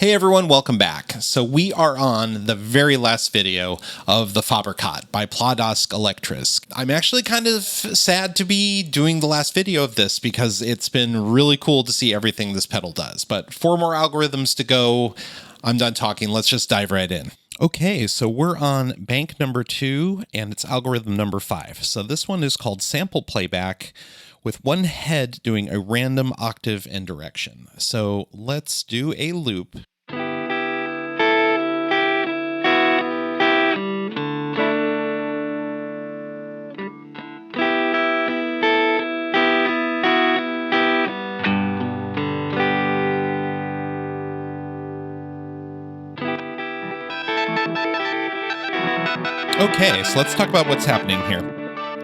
Hey everyone, welcome back. So we are on the very last video of the Fabrikat by Pladask Elektrisk. I'm actually kind of sad to be doing the last video of this because it's been really cool to see everything this pedal does. But 4 more algorithms to go. I'm done talking. Let's just dive right in. Okay, so we're on bank number 2 and it's algorithm number 5. So this one is called sample playback, with one head doing a random octave and direction. So let's do a loop. Okay, so let's talk about what's happening here.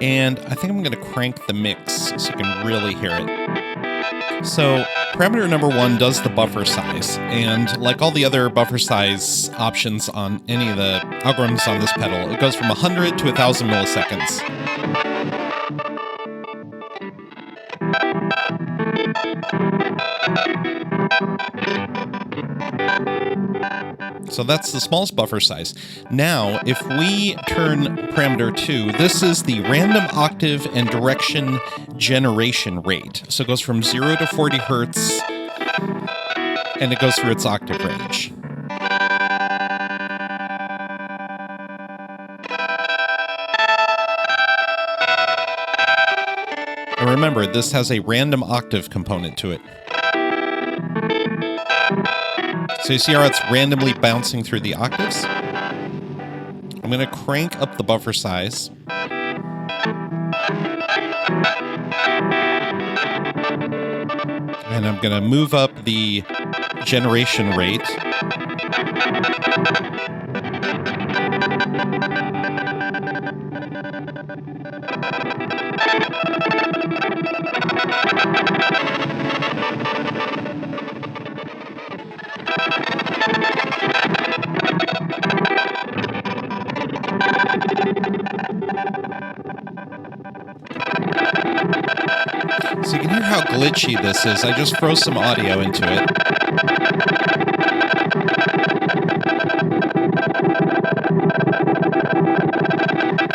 And I think I'm going to crank the mix so you can really hear it. So parameter number 1 does the buffer size. And like all the other buffer size options on any of the algorithms on this pedal, it goes from 100 to 1,000 milliseconds. So that's the smallest buffer size. Now, if we turn parameter 2, this is the random octave and direction generation rate. So it goes from 0 to 40 hertz, and it goes through its octave range. And remember, this has a random octave component to it. So you see how it's randomly bouncing through the octaves? I'm going to crank up the buffer size. And I'm going to move up the generation rate. So you can hear how glitchy this is. I just froze some audio into it.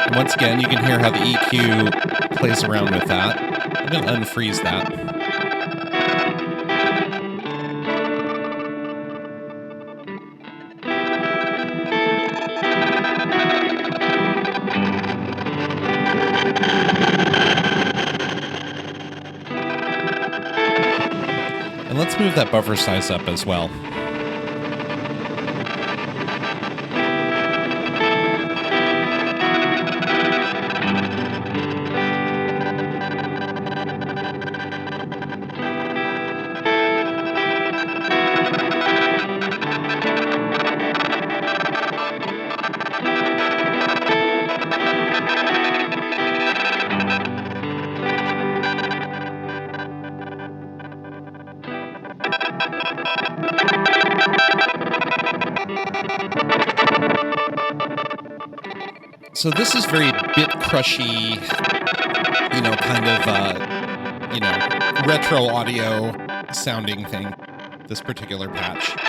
And once again, you can hear how the EQ plays around with that. I'm going to unfreeze that. And let's move that buffer size up as well. So this is very bit crushy, kind of, retro audio sounding thing, this particular patch. And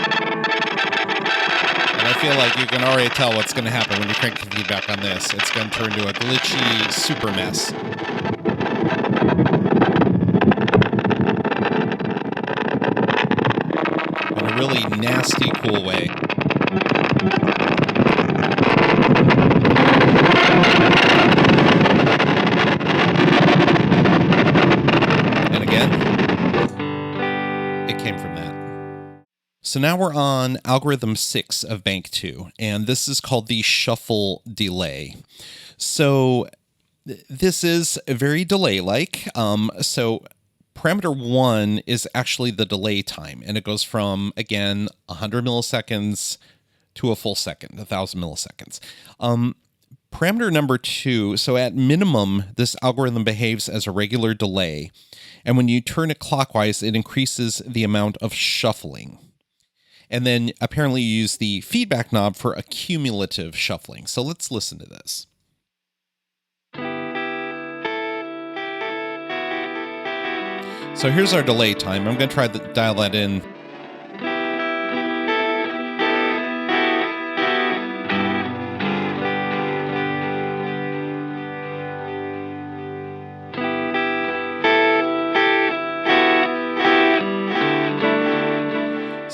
I feel like you can already tell what's going to happen when you crank the feedback on this. It's going to turn into a glitchy super mess. In a really nasty, cool way. So now we're on algorithm 6 of bank 2, and this is called the shuffle delay. So this is very delay-like. So parameter 1 is actually the delay time, and it goes from, again, 100 milliseconds to a full second, 1,000 milliseconds. Parameter number 2, so at minimum, this algorithm behaves as a regular delay, and when you turn it clockwise, it increases the amount of shuffling. And then apparently you use the feedback knob for accumulative shuffling. So let's listen to this. So here's our delay time. I'm going to try to dial that in.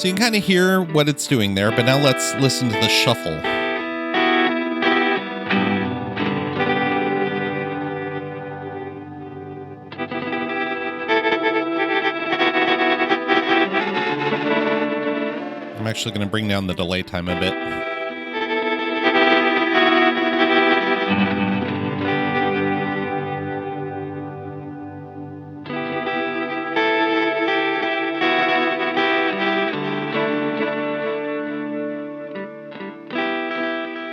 So you can kind of hear what it's doing there, but now let's listen to the shuffle. I'm actually going to bring down the delay time a bit.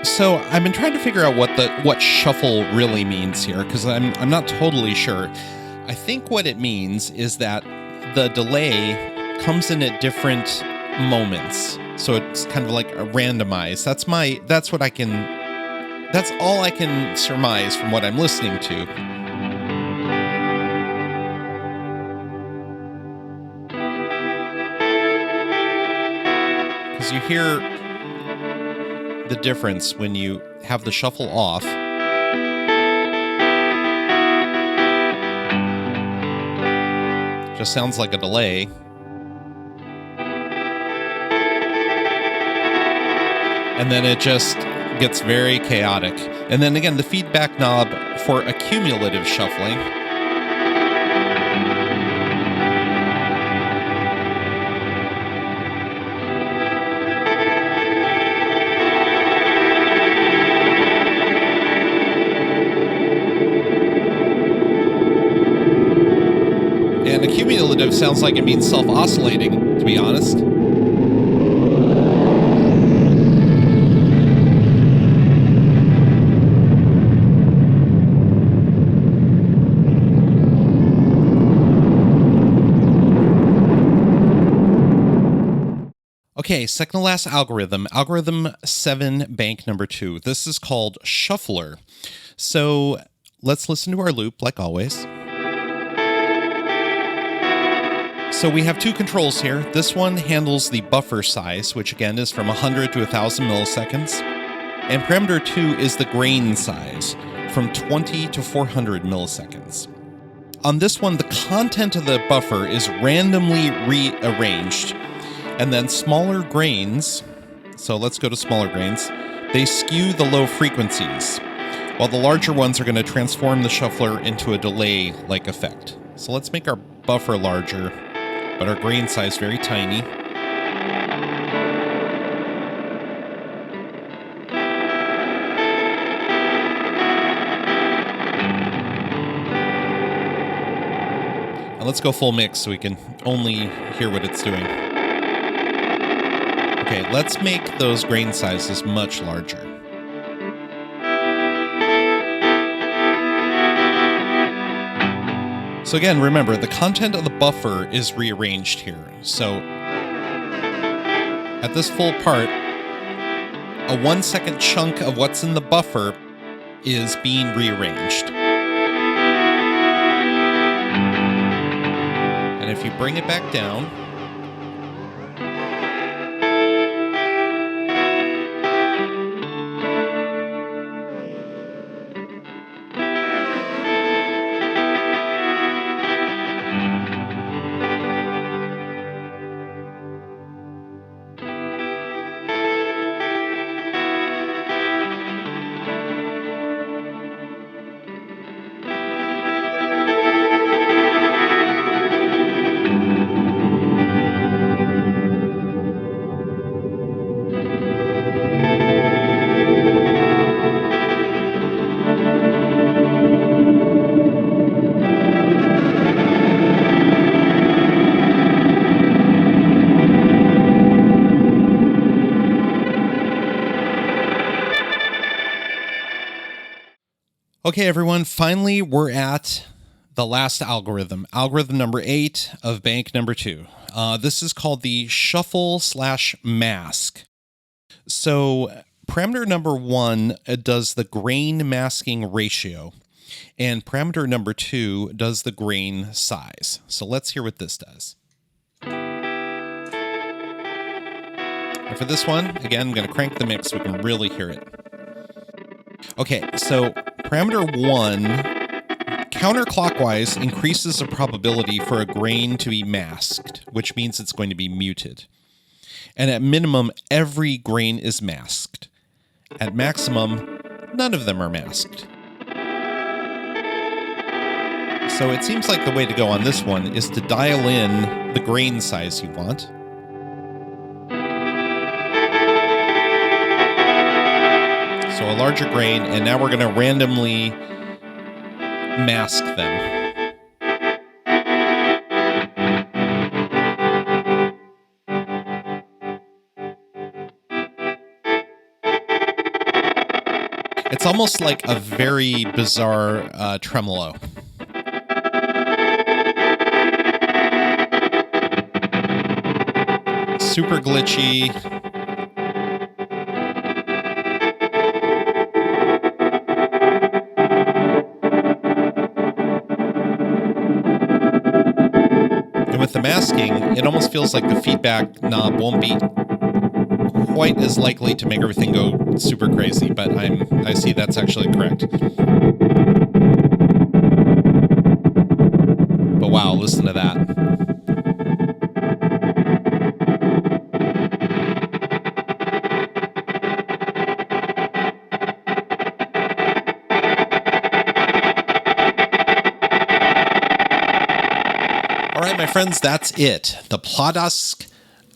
So I've been trying to figure out what shuffle really means here, because I'm not totally sure. I think what it means is that the delay comes in at different moments, so it's kind of like a randomized. That's all I can surmise from what I'm listening to. Because you hear the difference when you have the shuffle off. Just sounds like a delay. And then it just gets very chaotic. And then again, the feedback knob for accumulative shuffling. And accumulative sounds like it means self-oscillating, to be honest. Okay, second to last algorithm, algorithm 7, bank number 2. This is called Shuffler. So let's listen to our loop like always. So we have two controls here. This one handles the buffer size, which again is from 100 to 1,000 milliseconds. And parameter 2 is the grain size, from 20 to 400 milliseconds. On this one, the content of the buffer is randomly rearranged. And then smaller grains, so let's go to smaller grains, they skew the low frequencies, while the larger ones are going to transform the shuffler into a delay-like effect. So let's make our buffer larger, but our grain size very tiny. And let's go full mix so we can only hear what it's doing. Okay, let's make those grain sizes much larger. So again, remember, the content of the buffer is rearranged here. So at this full part, a 1 second chunk of what's in the buffer is being rearranged. And if you bring it back down, okay, everyone, finally we're at the last algorithm, algorithm number 8 of bank number 2. This is called the shuffle/mask. So parameter number 1 does the grain masking ratio, and parameter number 2 does the grain size. So let's hear what this does. And for this one, again, I'm going to crank the mix so we can really hear it. Okay, so parameter 1 counterclockwise increases the probability for a grain to be masked, which means it's going to be muted. And at minimum, every grain is masked. At maximum, none of them are masked. So it seems like the way to go on this one is to dial in the grain size you want. So a larger grain, and now we're going to randomly mask them. It's almost like a very bizarre tremolo. Super glitchy. And with the masking, it almost feels like the feedback knob won't be quite as likely to make everything go super crazy, but I see that's actually correct. But wow, listen to that. All right, my friends, that's it. The Pladask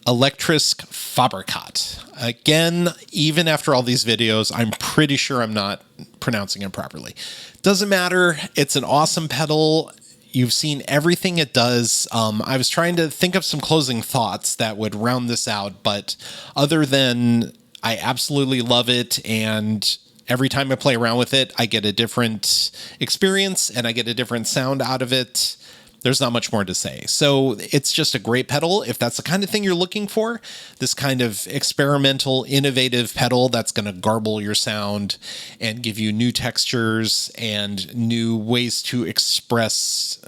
Elektrisk Fabrikat. Again, even after all these videos, I'm pretty sure I'm not pronouncing it properly. Doesn't matter. It's an awesome pedal. You've seen everything it does. I was trying to think of some closing thoughts that would round this out, but other than I absolutely love it, and every time I play around with it, I get a different experience and I get a different sound out of it. There's not much more to say. So it's just a great pedal. If that's the kind of thing you're looking for, this kind of experimental, innovative pedal that's going to garble your sound and give you new textures and new ways to express,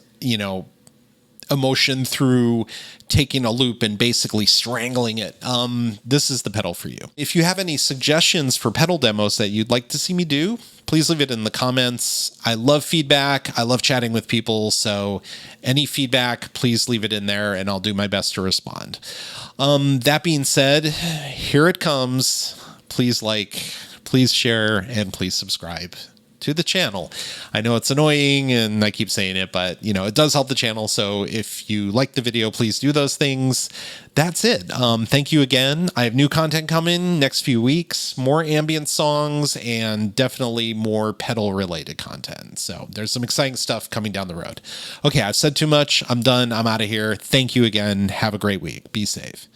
emotion through taking a loop and basically strangling it. This is the pedal for you. If you have any suggestions for pedal demos that you'd like to see me do, please leave it in the comments. I love feedback. I love chatting with people. So any feedback, please leave it in there and I'll do my best to respond. That being said, here it comes. Please like, please share, and please subscribe to the channel. I know it's annoying and I keep saying it, but it does help the channel. So if you like the video, please do those things. That's it. Thank you again. I have new content coming next few weeks, more ambient songs, and definitely more pedal related content. So there's some exciting stuff coming down the road. Okay, I've said too much. I'm done. I'm out of here. Thank you again. Have a great week. Be safe.